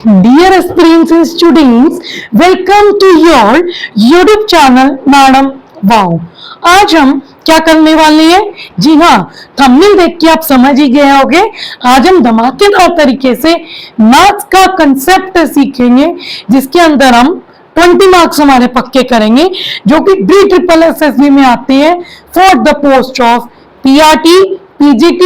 Dear aspirants and students, welcome to your YouTube channel madam wow. आज हम क्या करने वाले हैं? जी हाँ, थंबनेल देख के आप समझ ही गए होंगे। आज हम धमाकेदार तरीके से मैथ्स का कंसेप्ट सीखेंगे, जिसके अंदर हम 20 मार्क्स हमारे पक्के करेंगे, जो कि DSSS में आते हैं for the post of PRT, PGT,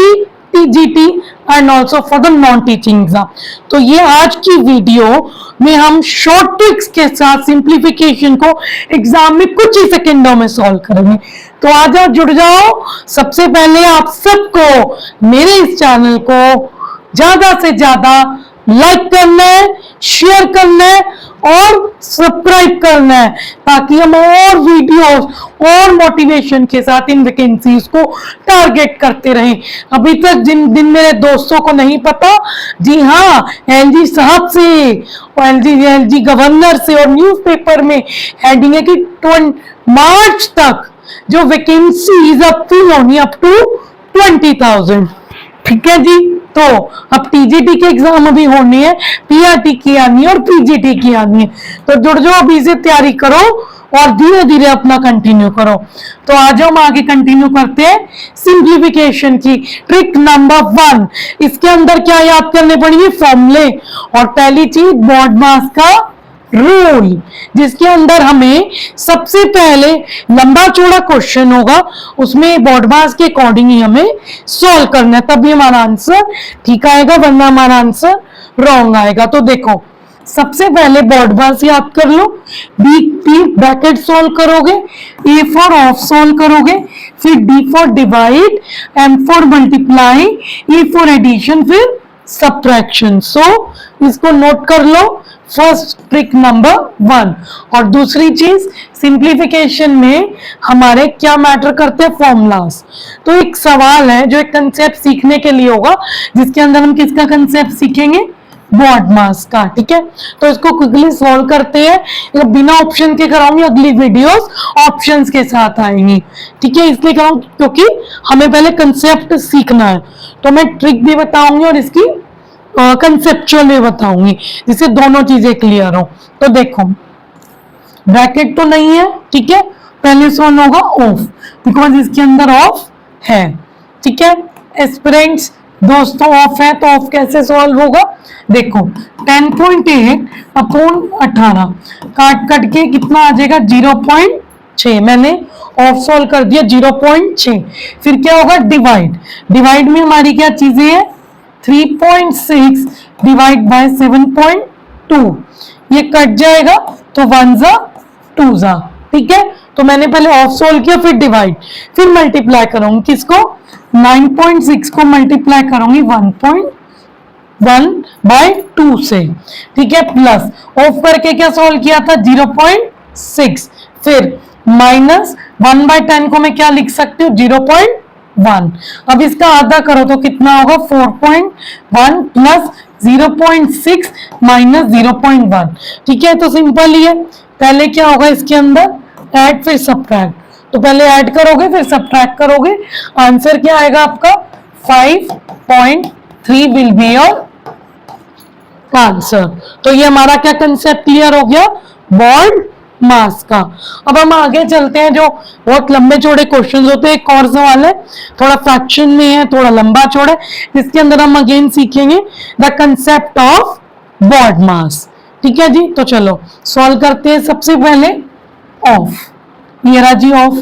TGT and also for the non teaching exam. तो ये आज की वीडियो में हम शॉर्ट ट्रिक्स के साथ सिंप्लीफिकेशन को एग्जाम में कुछ ही सेकेंडों में सॉल्व करेंगे। तो आ जाओ, जुड़ जाओ। सबसे पहले आप सबको मेरे इस चैनल को ज्यादा से ज्यादा लाइक करना है, शेयर करना है और सब्सक्राइब करना है, ताकि हम और वीडियोस और मोटिवेशन के साथ इन वैकेंसीज को टारगेट करते रहें। अभी तक जिन मेरे दोस्तों को नहीं पता, जी हाँ, एलजी साहब से और एलजी गवर्नर से और न्यूज़पेपर में हेडिंग है कि मार्च तक जो वैकेंसीज अप्रूव होनी अप टू 20,000। ठीक है जी। तो अब टीजीटी के एग्जाम अभी होने हैं, पीआरटी की आनी है और पीजीटी की आनी है। तो जुड़ जाओ, अभी से तैयारी करो और धीरे धीरे अपना कंटिन्यू करो। तो आज हम आगे कंटिन्यू करते हैं सिंप्लीफिकेशन की ट्रिक नंबर 1। इसके अंदर क्या याद करने पड़ेंगे? फॉर्मूले। और पहली चीज BODMAS का रूल, जिसके अंदर हमें सबसे पहले लंबा चौड़ा क्वेश्चन होगा, उसमें BODMAS के अकॉर्डिंग ही हमें सॉल्व करना है, तभी हमारा आंसर ठीक आएगा, वरना हमारा आंसर रॉन्ग आएगा। तो देखो, सबसे पहले BODMAS याद कर लो। B ब्रैकेट सॉल्व करोगे, A फॉर ऑफ सॉल्व करोगे, फिर D for divide, M for multiply, E for addition, फिर सब्ट्रैक्शन। सो इसको नोट कर लो, फर्स्ट ट्रिक नंबर 1। और दूसरी चीज, सिंप्लीफिकेशन में हमारे क्या मैटर करते हैं? फॉर्मूलाज। तो एक सवाल है जो एक कंसेप्ट सीखने के लिए होगा, जिसके अंदर हम किसका कंसेप्ट सीखेंगे? BODMAS का। ठीक है, तो इसको क्विकली सॉल्व करते हैं। बिना ऑप्शन के कराऊंगी, अगली वीडियोस ऑप्शंस के साथ आएंगी। ठीक है, इसलिए कराऊंगी क्योंकि हमें पहले कंसेप्ट सीखना है। तो मैं ट्रिक भी बताऊंगी और इसकी कंसेप्चुअल भी बताऊंगी, जिससे दोनों चीजें क्लियर हो। तो देखो, ब्रैकेट तो नहीं है, ठीक है, पहले सॉल्व होगा ऑफ, बिकॉज इसके अंदर ऑफ है। ठीक है एस्पिरेंट्स, दोस्तों ऑफ है तो ऑफ कैसे सॉल्व होगा? देखो, 10.8 अपॉन 18 काट के कितना आ जाएगा? 0.6। मैंने ऑफ सॉल्व कर दिया 0.6। फिर क्या होगा? डिवाइड में हमारी क्या चीजें हैं? 3.6 डिवाइड बाय 7.2। ये कट जाएगा तो 1 जा 2 जा। ठीक है, तो मैंने पहले ऑफ सोल्व किया, फिर डिवाइड, फिर मल्टीप्लाई करूंगी। किसको? 9.6 को मल्टीप्लाई करूंगी 1.1 बाय 2 से। ठीक है, प्लस ऑफ करके क्या सोल्व किया था? 0.6। फिर माइनस 1 बाय 10 को मैं क्या लिख सकती हूँ? 0.1। अब इसका आधा करो तो कितना होगा? 4.1 प्लस 0.6 माइनस 0.1। ठीक है, तो सिंपल ही है। पहले क्या होगा इसके अंदर? ऐड फिर सब्ट्रैक्ट। तो पहले ऐड करोगे फिर सब्ट्रैक्ट करोगे, आंसर क्या आएगा आपका? 5.3 विल बी योर आंसर। तो ये हमारा क्या कंसेप्ट क्लियर हो गया? BODMAS का। अब हम आगे चलते हैं, जो बहुत लंबे चौड़े क्वेश्चंस होते हैं। एक और सवाल है, थोड़ा फ्रैक्शन में है, थोड़ा लंबा चौड़ा है, जिसके अंदर हम अगेन सीखेंगे द कंसेप्ट ऑफ BODMAS। ठीक है जी, तो चलो सॉल्व करते हैं। सबसे पहले ऑफ, ये रहा जी ऑफ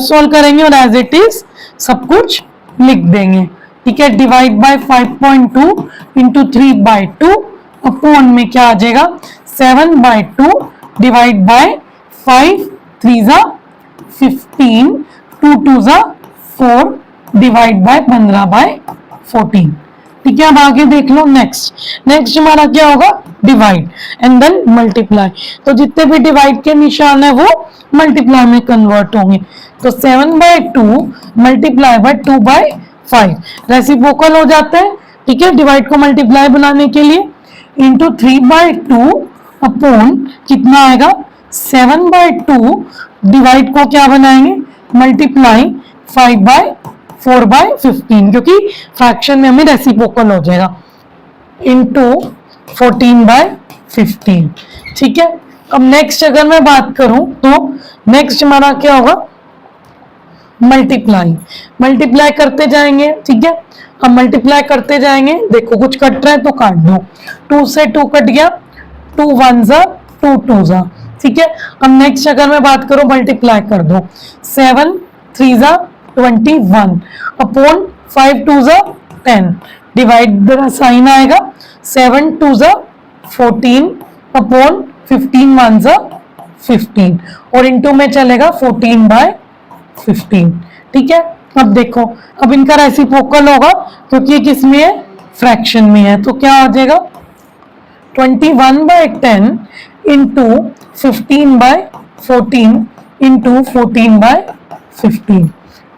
सॉल्व करेंगे और एज इट इज सब कुछ लिख देंगे। ठीक है, डिवाइड बाय 5.2 इंटू 3/2 अपॉन में क्या आ जाएगा? 7/2 डिवाइड बाय 5, 3 जा 15, 2 2 जा 4 डिवाइड बाय 15/14। ठीक है, अब आगे देख लो। नेक्स्ट हमारा क्या होगा? Divide and then multiply. तो जितने भी डिवाइड के निशान है वो मल्टीप्लाई में कन्वर्ट होंगे। तो 7/2 मल्टीप्लाई बाय 2/5 रेसिप्रोकल हो जाता है। ठीक है, डिवाइड को मल्टीप्लाई बनाने के लिए, इंटू 3/2 अपॉन कितना आएगा? 7/2 डिवाइड को क्या बनाएंगे? मल्टीप्लाई 5/4/15, क्योंकि फ्रैक्शन में हमें रेसिप्रोकल हो जाएगा, इंटू 14/15। ठीक है, अब नेक्स्ट अगर मैं बात करूं तो नेक्स्ट हमारा क्या होगा, मल्टीप्लाई। मल्टीप्लाई करते जाएंगे, ठीक है, अब मल्टीप्लाई करते जाएंगे। देखो कुछ कट रहा है तो काट दो, 2 से 2 कट गया, 2 1 जा 2 2 जा। ठीक है, अब नेक्स्ट अगर मैं बात करूं मल्टीप्लाई कर दो, 7 3 जा 21 अपॉन 5 2 जा 10, डिवाइड साइन आएगा, 7 2 जा 14 अपॉन 15 1 जा 15 और इनटू में चलेगा 14/15। ठीक है, अब देखो, अब इनका रेसिप्रोकल होगा क्योंकि ये किस में है, फ्रैक्शन में है, तो क्या आ जाएगा 21/10 इंटू 15/14 इंटू 14/15।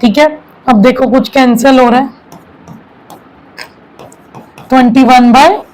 ठीक है, अब देखो कुछ कैंसिल हो रहा है, 21/10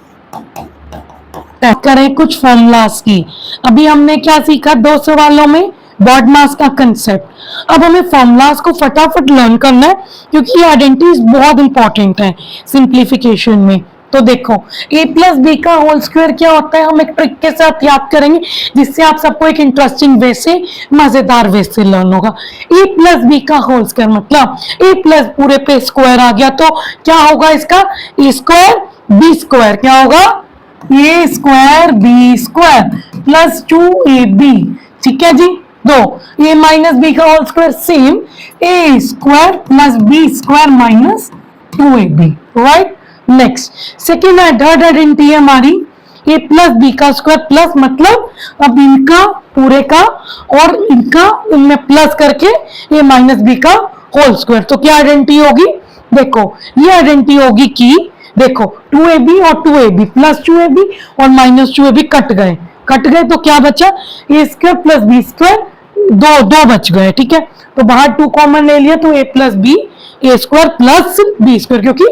करें कुछ फॉर्मूलाज की। अभी हमने क्या सीखा 2 सवालों में, बॉड मास का कंसेप्ट। अब हमें फॉर्मूलाज को फटाफट लर्न करना है क्योंकि ये आइडेंटिटीज बहुत इंपॉर्टेंट है सिंप्लीफिकेशन में। तो देखो a प्लस बी का होल स्क्वायर क्या होता है, हम एक ट्रिक के साथ याद करेंगे जिससे आप सबको एक इंटरेस्टिंग वे से, मजेदार वे से लर्न होगा। a प्लस बी का होल स्क्वायर मतलब a प्लस पूरे पे स्क्वायर आ गया तो क्या होगा इसका, a स्क्वायर बी स्क्वायर, क्या होगा a square B square plus 2ab। ठीक है जी, दो a माइनस बी का whole square same a square plus B square minus 2ab। Right, next second third identity है हमारी a प्लस बी का स्क्वायर प्लस मतलब अब इनका पूरे का और इनका इनमें प्लस करके a माइनस बी का होल स्क्वायर। तो क्या आइडेंटिटी होगी, देखो ये आइडेंटिटी होगी कि देखो 2ab और 2ab प्लस 2ab और माइनस 2ab कट गए तो क्या बचा, a square plus B square, दो बच गए। ठीक है, तो बाहर 2 कॉमन ले लिया तो a plus B A square plus B square, क्योंकि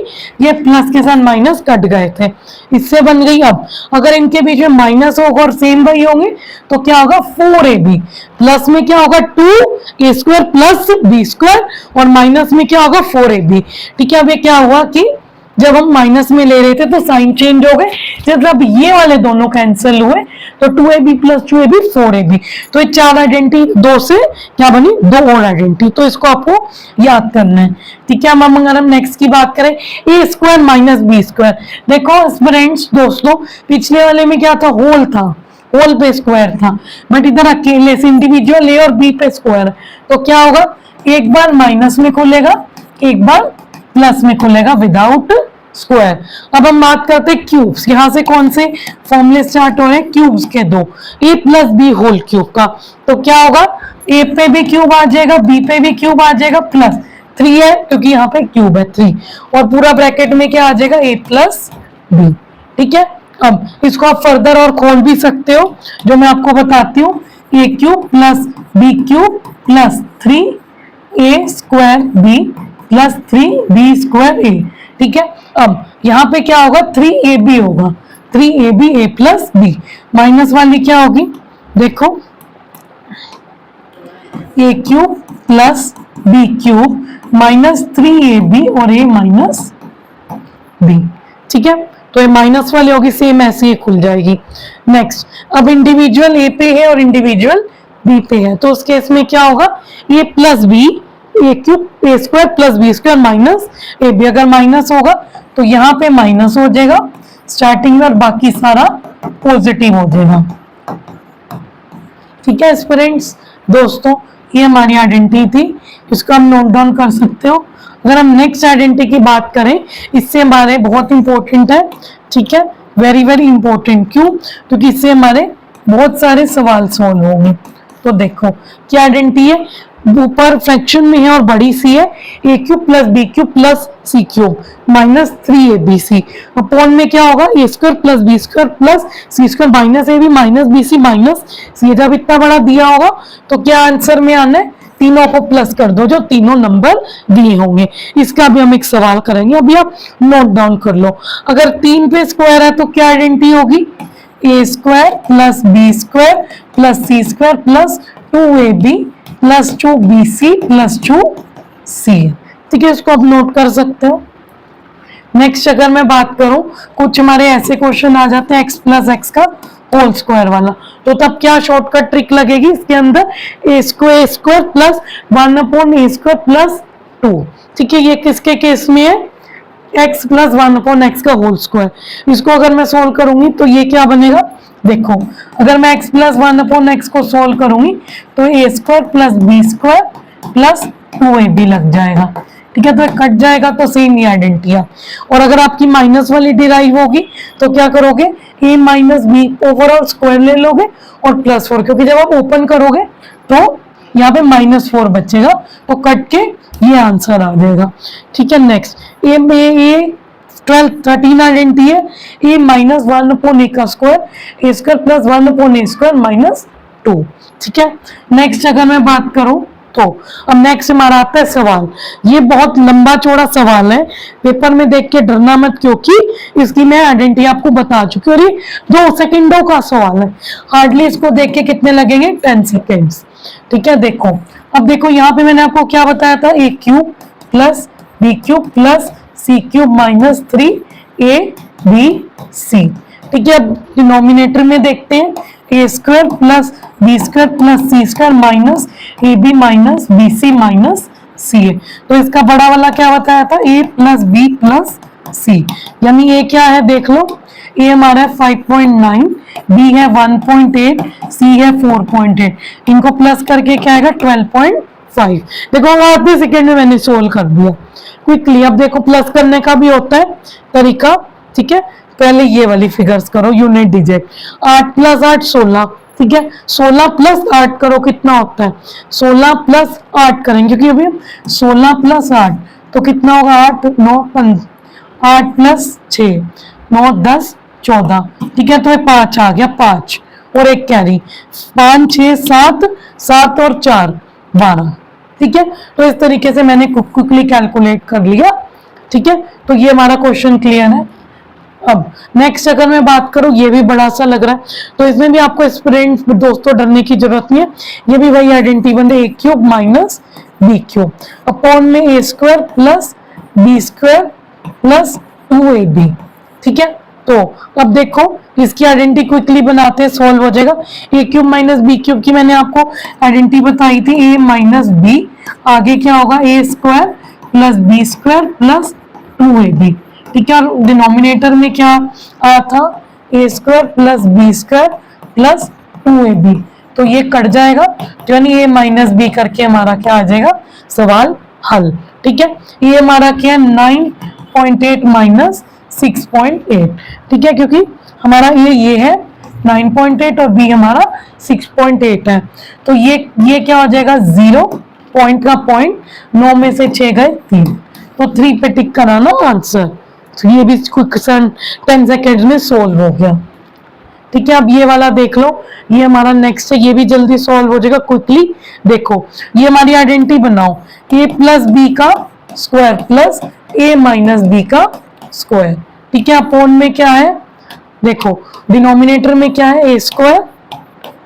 ये प्लस के साथ माइनस कट गए थे, इससे बन गई। अब अगर इनके बीच में माइनस होगा और सेम वही होंगे तो क्या होगा 4ab, प्लस में क्या होगा 2a square plus B square और माइनस में क्या होगा 4ab। ठीक है, अब ये क्या हुआ कि जब हम माइनस में ले रहे थे तो साइन चेंज हो गए, जब ये वाले दोनों कैंसिल हुए तो 2ab प्लस 2ab 4ab। तो ये 4 आइडेंटिटी 2 से क्या बनी, 2 और आइडेंटिटी, तो इसको आपको याद करना है। ठीक है, हम अगर हम नेक्स्ट की बात करें a square minus B square, देखो फ्रेंड्स दोस्तों पिछले वाले में क्या था, होल था, होल पे स्क्वायर था, बट इधर अकेले से इंडिविजुअल a और b पे स्क्वायर, तो क्या होगा एक बार माइनस में खुलेगा एक बार प्लस में खुलेगा विदाउट स्क्वायर। अब हम बात करते हैं क्यूब्स, यहां से कौन से फॉर्मूले स्टार्ट हो रहे हैं, क्यूब्स के दो, a plus b whole cube का, तो क्या होगा a पे भी क्यूब आ जाएगा b पे भी क्यूब आ जाएगा प्लस 3 है क्योंकि यहाँ पे क्यूब है 3 और पूरा ब्रैकेट में क्या आ जाएगा a प्लस बी। ठीक है, अब इसको आप फर्दर और खोल भी सकते हो, जो मैं आपको बताती हूँ, a cube plus b cube plus 3a square b plus 3b square a। ठीक है, अब यहाँ पे क्या होगा 3ab होगा, 3ab a plus B, minus वाली क्या होगी, देखो a cube plus b cube minus 3ab और a माइनस b। ठीक है, तो ये माइनस वाली होगी सेम ऐसे ही खुल जाएगी। नेक्स्ट, अब इंडिविजुअल a पे है और इंडिविजुअल b पे है, तो उस केस में क्या होगा a plus B a cube a square plus B square minus a b, अगर माइनस होगा तो यहाँ पे माइनस हो जाएगा स्टार्टिंग में और बाकी सारा पॉजिटिव हो जाएगा। ठीक है फ्रेंड्स दोस्तों, ये हमारी आइडेंटिटी थी, इसको हम नोट डाउन कर सकते हो। अगर हम नेक्स्ट आइडेंटिटी की बात करें, इससे हमारे बहुत इंपॉर्टेंट है। ठीक है, वेरी वेरी इंपॉर्टेंट, क्यों, क्योंकि इससे हमारे बहुत सारे सवाल सॉल्व होंगे। तो देखो क्या आइडेंटिटी है, ऊपर फ्रैक्शन में है और बड़ी सी है, a cube plus b cube plus c cube minus 3abc, upon में क्या होगा a square plus B square plus c square minus a b minus b c minus c. जब इतना बड़ा दिया होगा तो क्या आंसर में आना है, तीनों को प्लस कर दो जो तीनों नंबर दिए होंगे। इसका भी हम एक सवाल करेंगे, अभी आप नोट डाउन कर लो। अगर 3 पे स्क्वायर है तो क्या आइडेंटिटी होगी, a square plus B square plus c square plus 2ab plus 2bc plus 2c। ठीक है, इसको आप नोट कर सकते हो। नेक्स्ट अगर मैं बात करूं, कुछ हमारे ऐसे क्वेश्चन आ जाते हैं एक्स प्लस एक्स का होल स्क्वायर वाला, तो तब क्या शॉर्टकट ट्रिक लगेगी इसके अंदर, ए स्क्वायर प्लस 1 ए स्क्वायर प्लस 2। ठीक है, ये किसके केस में है, x प्लस 1/x का होल स्क्वायर। इसको अगर मैं सोल्व करूंगी तो ये क्या बनेगा, देखो अगर मैं x प्लस 1/x को सोल्व करूंगी तो a square plus B square plus 2ab लग जाएगा। ठीक है, तो कट जाएगा तो सेम ही आइडेंटिटी है। और अगर आपकी माइनस वाली डिराइव होगी तो क्या करोगे, a minus b overall square ले लोगे और +4, क्योंकि जब आप ओपन करोगे तो यहाँ पे -4 बचेगा, तो कट के ये आंसर आ जाएगा। ठीक है, नेक्स्ट ए 13 आइडेंटिटी है, ए माइनस 1/a का square, a square plus 1/a square minus 2। ठीक है, नेक्स्ट अगर मैं बात करूं तो अब नेक्स्ट हमारा आता है सवाल। ये बहुत लंबा चौड़ा सवाल है, पेपर में देख के डरना मत, क्योंकि इसकी मैं आइडेंटिटी आपको बता चुकी हूँ। और ये 2 सेकंडों का सवाल है, हार्डली इसको देख के कितने लगेंगे, 10 सेकेंड्स। ठीक है, देखो अब देखो यहाँ पे मैंने आपको क्या बताया था, a cube plus b cube plus c cube minus 3ab/c। ठीक है, अब डिनोमिनेटर में देखते हैं, a square plus B square plus c square minus ab minus bc minus c है। तो इसका बड़ा वाला क्या बताया था, a plus b plus c, यानी ये क्या है देख लो, ए हमारा है 5.9, बी है 1.8, सी है 4.8, इनको प्लस करके क्या आएगा 12.5। देखो आधे सेकेंड में मैंने सोल्व कर दिया क्विकली। अब देखो प्लस करने का भी होता है तरीका। ठीक है, पहले ये वाली फिगर्स करो यूनिट डिजिट, 8 प्लस 8 16। ठीक है, 16 प्लस 8 करो कितना होता है, 16 प्लस 8 करेंगे, क्योंकि अभी 16 प्लस 8 तो कितना होगा, 8 9 5, 8 प्लस 6 9 10 14। ठीक है, तो ये 5 आ गया, 5 और एक कैरी, 5 6 7 7 और 4 12। ठीक है, तो इस तरीके से मैंने क्विकली कैलकुलेट कर लिया। ठीक है, तो ये हमारा क्वेश्चन क्लियर है। अब नेक्स्ट अगर मैं बात करूं, ये भी बड़ा सा लग रहा है, तो इसमें भी आपको स्टूडेंट दोस्तों डरने की जरूरत नहीं है। ये भी वही आइडेंटिटी बन है, a cube minus b cube upon में a square plus B square plus 2ab। ठीक है, तो अब देखो इसकी आइडेंटिटी क्विकली बनाते हैं, सॉल्व हो जाएगा। a cube minus b cube की मैंने आपको आइडेंटिटी बताई थी, a माइनस बी, आगे क्या होगा, a square plus B square plus 2ab। ठीक है, और डिनोमिनेटर में क्या आया था, a square plus B square plus 2ab, तो ये कट जाएगा, यानी a माइनस बी करके हमारा क्या आ जाएगा, सवाल हल। ठीक है, ये हमारा क्या है, 9.8 माइनस 6.8। ठीक है, क्योंकि हमारा ये है 9.8 और बी हमारा 6.8 है, तो ये क्या हो जाएगा, 0 पॉइंट का पॉइंट, 9 में से 6 गए 3, तो 3 पे टिक कराना आंसर। तो ये भी क्विक 10 सेकेंड में सोल्व हो गया। ठीक है, अब ये वाला देख लो, ये हमारा नेक्स्ट है, ये भी जल्दी सॉल्व हो जाएगा क्विकली। देखो ये हमारी आइडेंटिटी बनाओ, a प्लस बी का square plus a minus B का स्क्वायर। ठीक है, अपॉन में क्या है, देखो डिनोमिनेटर में क्या है, a square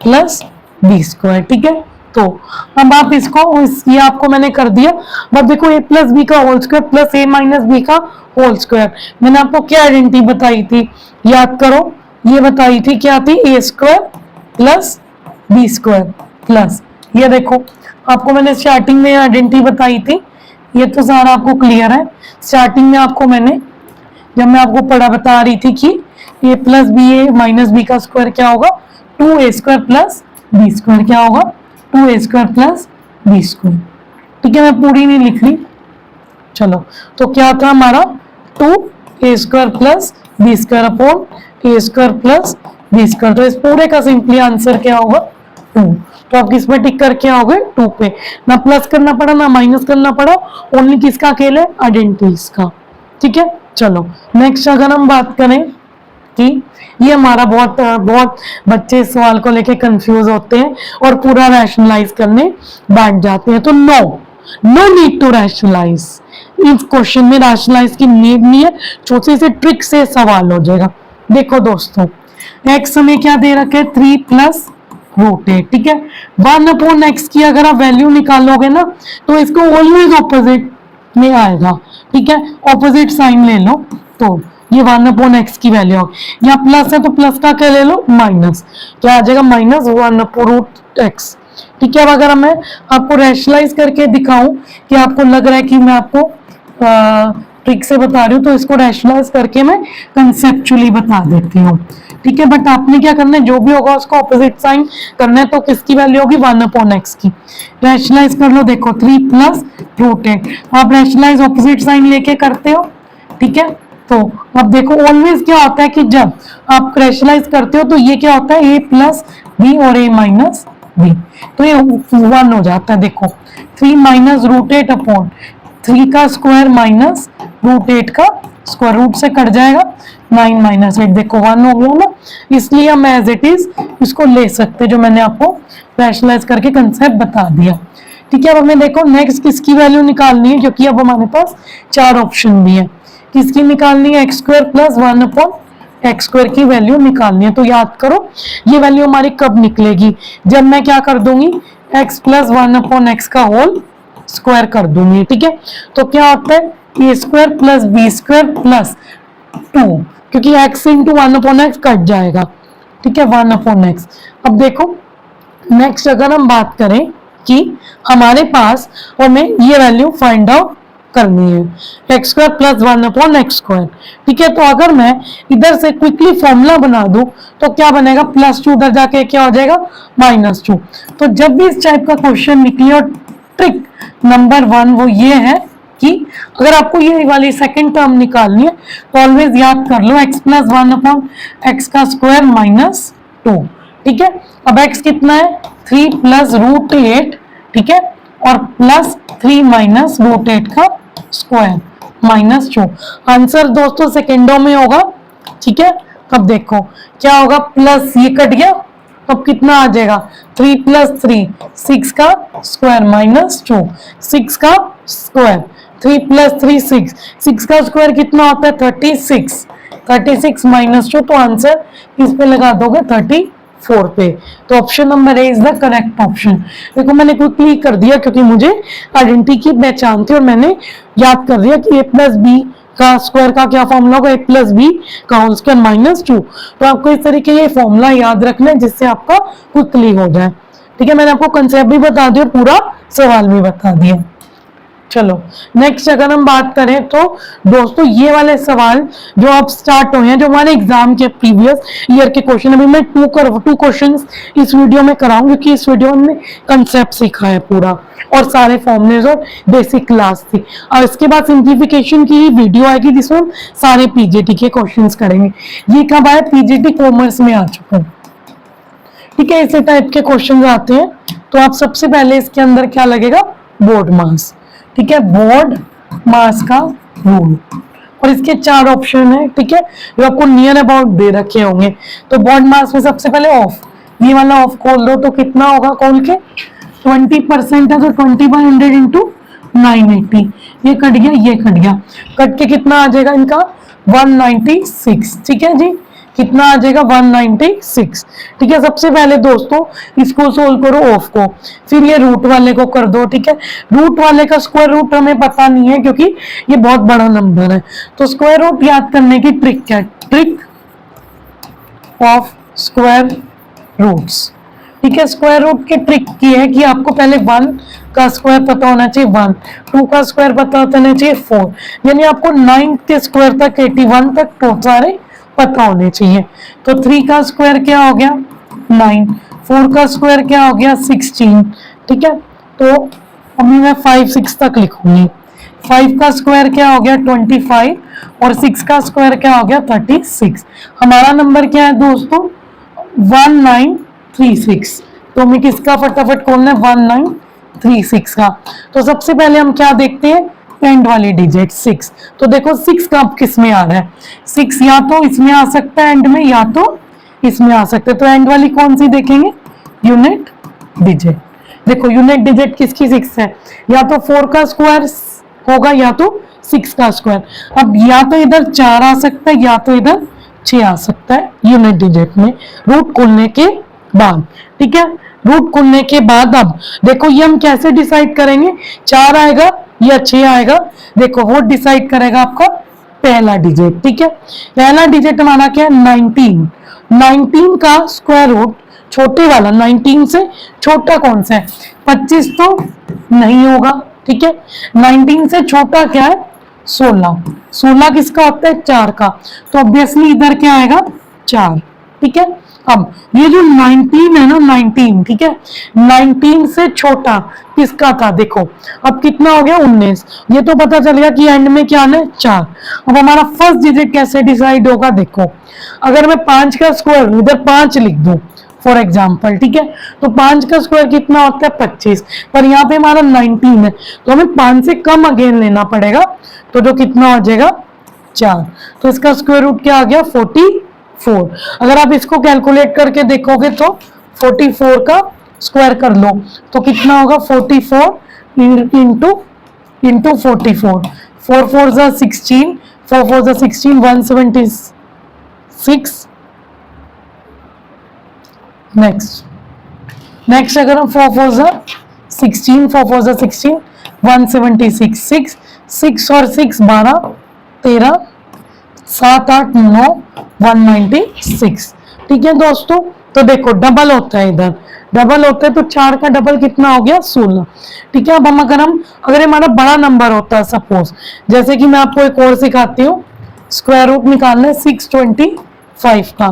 plus B square. ठीक है, तो अब आप इसको ये आपको मैंने कर दिया। अब देखो a प्लस बी का whole square plus a minus B का होल स्क्वायर, मैंने आपको क्या आइडेंटिटी बताई थी, याद करो, ये बताई थी क्या थी, a square plus B square plus, ये देखो आपको मैंने स्टार्टिंग में आइडेंटिटी बताई थी, ये तो सारा आपको क्लियर है। स्टार्टिंग में आपको मैंने, जब मैं आपको पढ़ा बता रही थी कि a plus B a minus B का स्क्वायर क्या होगा, 2a square plus B square क्या होगा, 2a square plus B square. ठीक है, मैं पूरी नहीं लिख रही, चलो तो क्या था हमारा, 2a square plus B square upon a square plus B square. तो इस पूरे का सिंपली आंसर क्या होगा, 2। तो आप किस पे टिक करके आओगे, 2 पे, ना प्लस करना पड़ा ना माइनस करना पड़ा, ओनली किसका अकेले, आइडेंटिटीज का। ठीक है, चलो नेक्स्ट अगर हम बात करें कि ये हमारा बहुत बच्चे इस सवाल को लेके कंफ्यूज होते हैं और पूरा रैशनलाइज करने बैठ जाते हैं। तो नो नीड टू रैशनलाइज, इस क्वेश्चन में रैशनलाइज की नीड नहीं है, छोटे से ट्रिक से सवाल हो जाएगा। देखो दोस्तों, x हमें क्या दे रखा है, 3 प्लस √8। ठीक है, 1/x की अगर आप वैल्यू निकालोगे ना तो इसको ऑलवेज ऑपोजिट में आएगा, ठीक है, ऑपोजिट साइन ले लो तो ये 1/x की वैल्यू होगी। यहाँ प्लस है तो प्लस का क्या ले लो, माइनस, क्या आ जाएगा -1/√x। ठीक है, अब अगर मैं आपको रैशनलाइज करके दिखाऊं कि आपको लग रहा है कि मैं आपको ट्रिक से बता रही हूँ, तो इसको रैशनलाइज करके मैं कंसेप्चुअली बता देती हूँ। ठीक है, बट आपने क्या करना है, जो भी होगा उसको ऑपोजिट साइन करना है, तो किसकी वैल्यू होगी 1/x की। रैशनलाइज कर लो, देखो 3 + √8, आप रैशनलाइज ऑपोजिट साइन लेके करते हो। ठीक है, तो अब देखो ऑलवेज क्या होता है कि जब आप रैशनलाइज करते हो तो ये क्या होता है, a + b और a - b, तो ये 1 हो जाता है। देखो 3 - √8 अपॉन 3 का स्क्वायर माइनस √8 का स्क्वायर, रूट से कट जाएगा 9 - 8, देखो 1 हो गया ना, इसलिए हम एज इट इज इसको ले सकते, जो मैंने आपको रैशनलाइज करके कंसेप्ट बता दिया। ठीक है, अब हमें देखो नेक्स्ट किसकी वैल्यू निकालनी है, क्योंकि अब हमारे पास 4 ऑप्शन भी है। किसकी निकालनी है, x² + 1/x² की वैल्यू निकालनी है। तो याद करो ये वैल्यू हमारी कब निकलेगी, जब मैं क्या कर दूंगी, x + 1/x का होल स्क्वायर कर दूंगी। ठीक है, तो क्या होता है, a² + b² + 2, क्योंकि x × 1/x कट जाएगा। ठीक है, 1/x। अब देखो नेक्स्ट अगर हम बात करें कि हमारे पास हमें ये वैल्यू फाइंड आउट करनी है, x² + 1/x²। ठीक है, तो अगर मैं इधर से क्विकली फॉर्मूला बना दूं तो क्या बनेगा, +2 उधर जाके क्या हो जाएगा, -2। तो जब भी इस टाइप का क्वेश्चन निकले, और ट्रिक नंबर 1 वो ये है कि अगर आपको ये वाली सेकंड टर्म निकालनी है तो ऑलवेज याद कर लो x + 1/x² - 2। ठीक है, अब x कितना है, 3 + √8। ठीक है, और +3 - √8 का स्क्वायर -2। आंसर दोस्तों सेकेंडों में होगा। ठीक है, अब देखो क्या होगा, प्लस ये कट गया, अब कितना आ जाएगा, 3 + 3 6 का स्क्वायर -2, 6 का स्क्वायर, 3 + 3 6, 6 का स्क्वायर कितना होता है, 36, 36 -2, तो आंसर इस पे लगा दोगे 34 पे। तो option number A is the correct option. देखो मैंने क्विकली कर दिया क्योंकि मुझे आइडेंटिटी की पहचान थी और मैंने याद कर दिया कि a + b का स्क्वायर का क्या फॉर्मूला होगा, a + b का होल स्क्वायर -2। तो आपको इस तरीके ये फॉर्मूला याद रखना है जिससे आपका क्विकली हो जाए। ठीक है, मैंने आपको कंसेप्ट भी बता दिया और पूरा सवाल भी बता दिया। चलो नेक्स्ट अगर हम बात करें तो दोस्तों ये वाले सवाल जो अब स्टार्ट हुए हैं, जो हमारे एग्जाम के प्रीवियस ईयर के क्वेश्चन, अभी मैं टू क्वेश्चंस इस वीडियो में कराऊंगी क्योंकि इस वीडियो में कंसेप्ट सीखा है पूरा और सारे फॉर्मूलेज और बेसिक क्लास थी। और इसके बाद सिंप्लीफिकेशन की वीडियो आएगी जिसमें हम सारे पीजीटी के क्वेश्चंस करेंगे। ये कब आया, पीजीटी कॉमर्स में आ चुका है। ठीक है, इसी टाइप के क्वेश्चन आते हैं। तो आप सबसे पहले इसके अंदर क्या लगेगा, बोर्ड मास। ठीक है, बोर्ड मास का रूल, और इसके 4 ऑप्शन है। ठीक है, जो आपको नियर अबाउट दे रखे होंगे। तो बोर्ड मास में सबसे पहले ऑफ, ये वाला ऑफ खोल दो तो कितना होगा, खोल के 20% है तो 20/100 × 980, ये कट गया, ये कट गया, कट के कितना आ जाएगा इनका 196। ठीक है जी, कितना आ जाएगा 196। ठीक है, सबसे पहले दोस्तों इसको सोल्व करो ऑफ को, फिर ये रूट वाले को कर दो। ठीक है, रूट वाले का स्क्वायर रूट हमें पता नहीं है क्योंकि ये बहुत बड़ा नंबर है। तो स्क्वायर रूट याद करने की ट्रिक क्या है, ट्रिक ऑफ स्क्वायर रूट्स। ठीक है, स्क्वायर रूट की ट्रिक की है कि आपको पहले 1 का स्क्वायर पता होना चाहिए 1, 2 का स्क्वायर पता होना चाहिए 4, यानी आपको 9 के स्क्वायर तक 81 तक तो सारे पता होने चाहिए। तो 3 का स्क्वायर क्या हो गया 9, 4 का स्क्वायर क्या हो गया 16। ठीक है, तो अभी मैं 5 6 तक लिखूंगी। 5 का स्क्वायर क्या हो गया 25 और 6 का स्क्वायर क्या हो गया 36। हमारा नंबर क्या है दोस्तों 1936। तो हमें किसका फटाफट खोलना है 1936 का। तो सबसे पहले हम क्या देखते हैं, एंड वाली डिजिट 6। तो देखो 6 का किस में आ रहा है, 6 या तो इसमें आ सकता है एंड में, या तो इसमें आ सकता है। तो एंड वाली कौन सी देखेंगे, यूनिट डिजिट। देखो यूनिट डिजिट किसकी 6 है, या तो 4 का स्क्वायर होगा या तो 6 का स्क्वायर। अब या तो इधर 4 आ सकता है या तो इधर 6 आ सकता है यूनिट डिजिट में रूट खुलने के बाद। ठीक है, रूट खुलने के बाद अब देखो ये हम कैसे डिसाइड करेंगे, 4 आएगा ये अच्छे आएगा। देखो वो डिसाइड करेगा आपका पहला डिजिट, ठीक है। पहला डिजिट हमारा क्या है 19। 19 का स्क्वायर रूट छोटे वाला 19 से छोटा कौन सा है 25 तो नहीं होगा, ठीक है। 19 से छोटा क्या है 16। 16 किसका होता है 4 का, तो ऑब्वियसली इधर क्या आएगा 4, ठीक है। अब ये जो 19 है ना 19, ठीक है, 19 से छोटा किसका था देखो, अब कितना हो गया 19। ये तो पता चल गया कि एंड में क्या आना है 4। अब हमारा फर्स्ट डिजिट कैसे डिसाइड होगा देखो, अगर मैं 5 का स्क्वायर इधर 5 लिख दूं फॉर एग्जाम्पल, ठीक है, तो 5 का स्क्वायर कितना होता है 25, पर यहाँ पे हमारा 19 है तो हमें 5 से कम अगेन लेना पड़ेगा, तो जो कितना हो जाएगा 4। तो इसका स्क्वायर रूट क्या आ गया 44। अगर आप इसको कैलकुलेट करके देखोगे तो 44 का स्क्वायर कर लो तो कितना होगा 44 इंटू 44। 4 4 जा 16, 4 4 जा 16, 176। नेक्स्ट अगर हम 4 4 जा 16, 4 4 जा 16, 176, 6 और 6 12, 13, 7 8 9, 196, ठीक है दोस्तों। तो देखो डबल होता है, इधर डबल होता है तो 4 का डबल कितना हो गया 16, ठीक है। अब हम अगर हमारा बड़ा नंबर होता है सपोज, जैसे कि मैं आपको एक और सिखाती हूँ, स्क्वायर रूट निकालना है 625 का,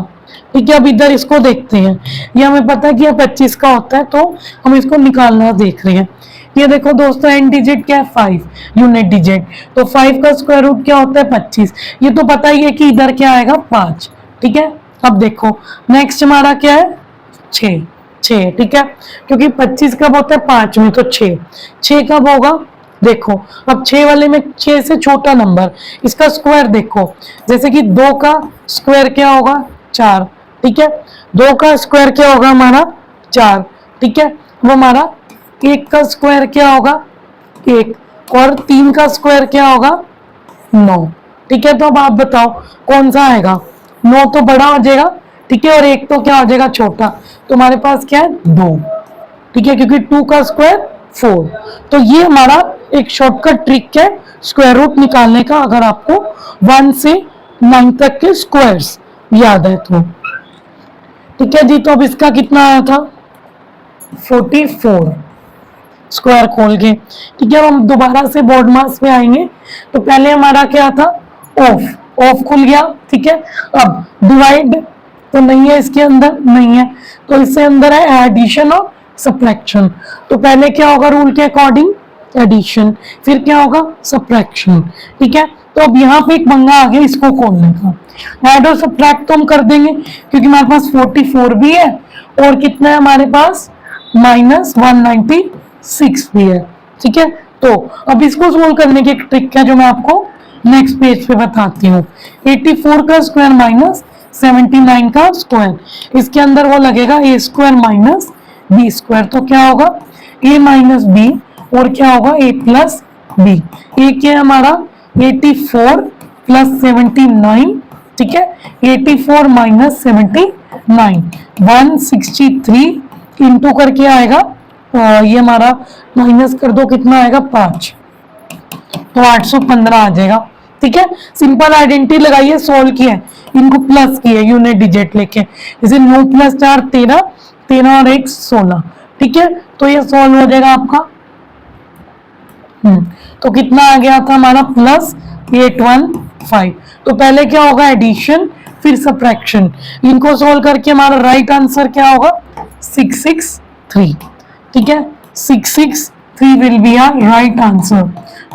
ठीक है। अब इधर इसको देखते हैं, ये हमें पता है कि यह 25 का होता है तो हम इसको निकालना देख रहे हैं। ये देखो दोस्तों एंड डिजिट क्या है 5 यूनिट डिजिट, तो 5 का स्क्वायर रूट क्या होता है 25। ये तो पता ही है कि इधर क्या आएगा 5, ठीक है। अब देखो नेक्स्ट हमारा क्या है 6, ठीक है, क्योंकि 25 कब होता है 5 में, तो 6 कब होगा देखो। अब 6 वाले में 6 से छोटा नंबर, इसका स्क्वायर देखो, जैसे कि 2 का स्क्वायर क्या होगा 4, ठीक है। 2 का स्क्वायर क्या होगा हमारा 4, ठीक है। वो हमारा 1 का स्क्वायर क्या होगा 1, और 3 का स्क्वायर क्या होगा 9, ठीक है। तो अब आप बताओ कौन सा आएगा, 9 तो बड़ा हो जाएगा, ठीक है, और 1 तो क्या हो जाएगा छोटा, तो हमारे पास क्या है 2, ठीक है, क्योंकि 2 का स्क्वायर 4। तो ये हमारा एक शॉर्टकट ट्रिक है स्क्वायर रूट निकालने का, अगर आपको 1 से 9 तक के स्क्वायर्स याद है तो, ठीक है जी। तो अब इसका कितना आया था 44 स्क्वायर खोल के, ठीक है। अब हम दोबारा से बोर्ड मास में आएंगे, तो पहले हमारा क्या था ऑफ खुल गया, ठीक है। अब डिवाइड तो नहीं है, इसके अंदर नहीं है, तो इससे अंदर है एडिशन और सब्ट्रैक्शन। तो पहले क्या होगा रूल के अकॉर्डिंग एडिशन, फिर क्या होगा सब्ट्रैक्शन, ठीक है। तो अब यहाँ पे एक पंगा आ गया इसको खोलने का, ऐड और सब्ट्रैक्ट तो हम कर देंगे क्योंकि हमारे पास 44 भी है और कितना है हमारे पास -196 भी है, ठीक है। तो अब इसको सोल्व करने की एक ट्रिक है जो मैं आपको नेक्स्ट पेज पे बताती हूँ। 84 का स्क्वायर माइनस 79 का स्क्वायर, इसके अंदर वो लगेगा a square minus B square, तो क्या होगा a माइनस बी और क्या होगा a प्लस बी। a क्या है हमारा 84 प्लस 79, ठीक है, 84 माइनस 79 163 इंटू करके आएगा, ये हमारा माइनस कर दो कितना आएगा 5, तो 815 आ जाएगा, ठीक है। सिंपल आइडेंटिटी लगाइए, सोल्व किया है, इनको प्लस किया यूनिट डिजिट लेके, इसे 9 प्लस 4 13, 13 और 1 16, ठीक है। तो ये सोल्व हो जाएगा आपका, तो कितना आ गया था हमारा +815। तो पहले क्या होगा एडिशन फिर सब्ट्रैक्शन, इनको सोल्व करके हमारा राइट आंसर क्या होगा 663, ठीक है, 663 will be our right answer.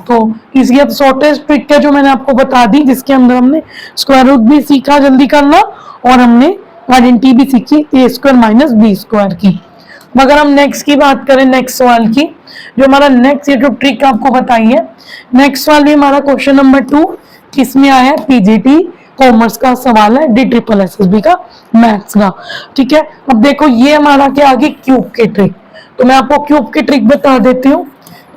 तो इसकी अब शॉर्टेस्ट ट्रिक है जो मैंने आपको बता दी, जिसके अंदर हमने स्क्वायर रूट भी सीखा जल्दी करना और हमने आइडेंटिटी भी सीखी a square minus B square की। मगर हम नेक्स्ट की बात करें, नेक्स्ट सवाल की, जो हमारा नेक्स्ट ये जो ट्रिक आपको बताई है, नेक्स्ट सवाल भी हमारा क्वेश्चन नंबर 2 किसमें आया है पीजीटी कॉमर्स का सवाल है, DSSB का मैथ्स का, ठीक है। अब देखो ये हमारा क्या आगे क्यूब की ट्रिक, तो मैं आपको क्यूब की ट्रिक बता देती हूँ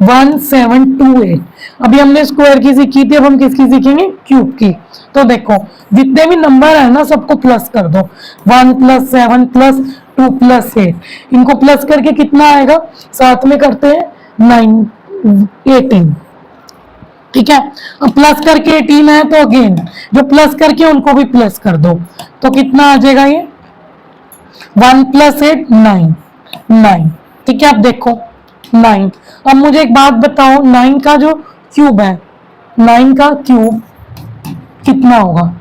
1728। अभी हमने स्क्वायर की सीखी थी, अब हम किसकी सीखेंगे क्यूब की। तो देखो जितने भी नंबर है ना सबको प्लस कर दो, 1 + 7 + 2 + 8, इनको प्लस करके कितना आएगा, साथ में करते हैं 9 18, ठीक है। अब प्लस करके 18 है तो अगेन जो प्लस करके उनको भी प्लस कर दो, तो कितना आ जाएगा ये 1 + 8 9 9। ठीक है, अब देखो 9। अब मुझे एक बात बताओ, 9 का जो क्यूब है, 9 का क्यूब कितना होगा?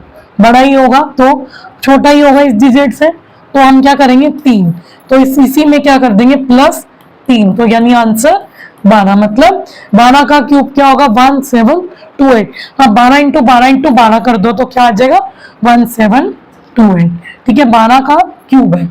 बड़ा ही होगा, तो छोटा ही होगा इस डिजिट से, तो हम क्या करेंगे 3, तो इसी में क्या कर देंगे +3, तो यानी आंसर 12। मतलब 12 का क्यूब क्या होगा 1728। अब 12 × 12 × 12 कर दो तो क्या आ जाएगा 1728। ठीक है, 12 का क्यूब है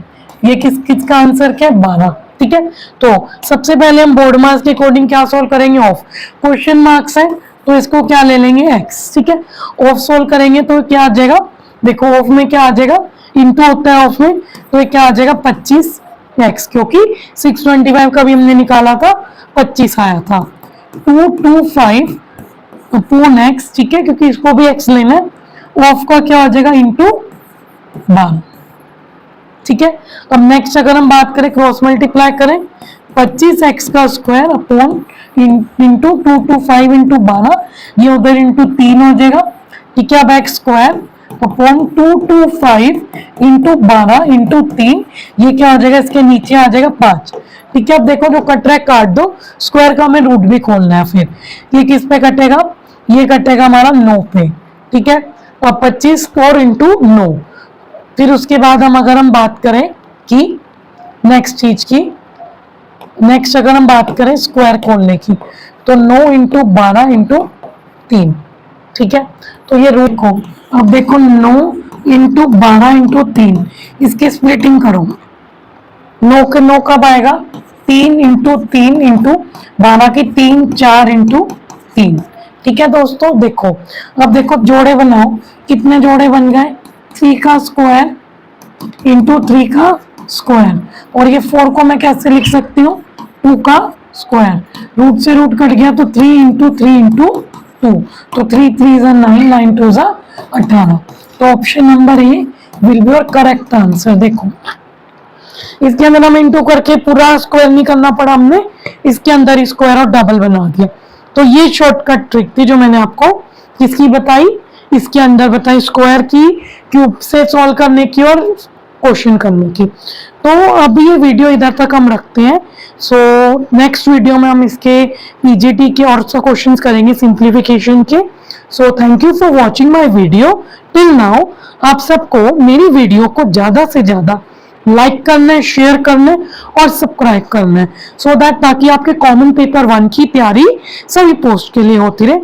ये, किसका आंसर क्या है 12। ठीक है, तो सबसे पहले हम बोर्ड मार्क्स के अकॉर्डिंग क्या सोल्व करेंगे, ऑफ। क्वेश्चन मार्क्स है तो इसको क्या ले लेंगे x। ठीक है, ऑफ सोल्व करेंगे तो क्या आ जाएगा, देखो ऑफ में क्या आ जाएगा, इंटू होता है ऑफ में, तो ये क्या आ जाएगा 25x, क्योंकि 625 का भी हमने निकाला था 25 आया था। 225 अपॉन x, ठीक है, क्योंकि इसको भी x लेना है, ऑफ का क्या हो जाएगा इंटू 12। ठीक है, अब नेक्स्ट अगर हम बात करें क्रॉस मल्टीप्लाई करें, 25x का स्क्वायर अपॉन इंटू 225 × 12, ये उधर इंटू 3 हो जाएगा। ठीक है, अब x स्क्वायर अपॉन 225 × 12 इंटू 3, ये क्या हो जाएगा, इसके नीचे आ जाएगा 5। ठीक है, अब देखो जो कट रहा है काट दो, स्क्वायर का हमें रूट भी खोलना है, फिर ये किस पे कटेगा, ये कटेगा हमारा 9 पे। ठीक है, अब 25 4 × 9। फिर उसके बाद अगर हम बात करें कि नेक्स्ट चीज की, नेक्स्ट अगर हम बात करें स्क्वायर खोलने की, तो 9 × 12 × 3। ठीक है, तो ये रूट को अब देखो 9 × 12 × 3, इसकी स्प्लिटिंग करो, 9 के 9 कब आएगा 3 × 3 × 12 की 3 4 × 3। ठीक है दोस्तों, देखो अब देखो जोड़े बनाओ, कितने जोड़े बन गए, 3 का स्क्वायर इंटू 3 का स्क्वायर, और ये 4 को मैं कैसे लिख सकती हूँ 2 का स्क्वायर, रूट से रूट कट गया तो 3 × 3 × 2, तो 3 3 = 9 9 2 = 18। तो option number A will be your correct answer. देखो इसके अंदर हम इंटू करके पूरा स्क्वायर नहीं करना पड़ा, हमने इसके अंदर स्क्वायर और डबल बना दिया। तो ये शॉर्टकट ट्रिक थी जो मैंने आपको किसकी बताई, इसके अंदर बताई, स्क्वायर की, क्यूब से सॉल्व करने की और क्वेश्चन करने की। तो अभी ये वीडियो इधर तक हम रखते हैं। सो नेक्स्ट वीडियो में हम इसके पीजीटी के और सा क्वेश्चंस करेंगे सिंप्लीफिकेशन के। So thank you for watching my video till now. आप सबको मेरी वीडियो को ज़्यादा से ज़्यादा लाइक करना है, शेयर करना है और सब्सक्राइब करना है, सो दैट ताकि आपके कॉमन पेपर 1 की तैयारी सभी पोस्ट के लिए होती रहे।